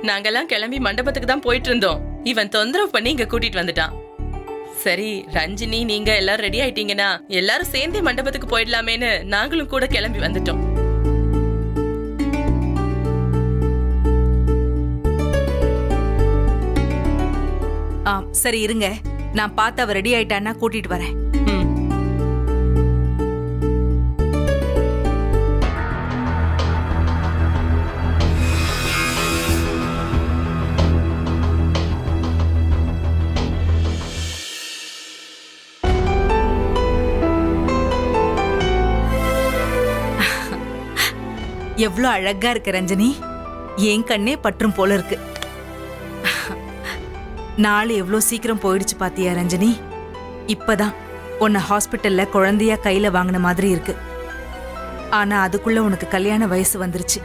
நாங்கெல்லாம் கிளம்பி மண்டபத்துக்கு தான் போயிட்டு இருந்தோம். இவன் தொந்தரவு பண்ணி இங்க கூட்டிட்டு வந்துட்டான். சரி ரஞ்சினி, நீங்க எல்லாரும் ரெடி ஆயிட்டீங்கன்னா எல்லாரும் சேர்ந்தே மண்டபத்துக்கு போயிடலாமேன்னு நாங்களும் கூட கிளம்பி வந்துட்டோம். சரி இருங்க, நான் பார்த்து அவ ரெடி ஆயிட்டான்னா கூட்டிட்டு வரேன். எவ்வளவு அழகா இருக்கு ரஞ்சனி, என் கண்ணே பற்றும் போல இருக்கு. நாள் எவ்வளவு சீக்கிரம் போயிடுச்சு பாத்தியா ரஞ்சனி? இப்பதான் உன்னை ஹாஸ்பிட்டல்ல குழந்தையா கையில வாங்கின மாதிரி இருக்கு. ஆனா அதுக்குள்ள உனக்கு கல்யாண வயசு வந்துருச்சு.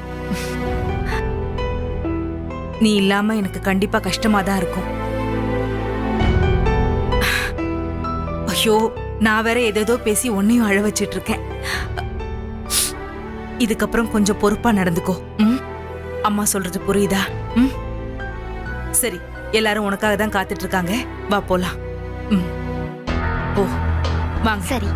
நீ இல்லாம எனக்கு கண்டிப்பா கஷ்டமா தான் இருக்கும். ஐயோ, நான் வேற ஏதேதோ பேசி உன்னையும் அழ வச்சிட்டு இருக்கேன். இதுக்கப்புறம் கொஞ்சம் பொறுப்பா நடந்துக்கோ. அம்மா சொல்றது புரியுதா? சரி, எல்லாரும் உனக்காக தான் காத்துட்டு இருக்காங்க. வா போலாம். ஓ வாங்க. சரி.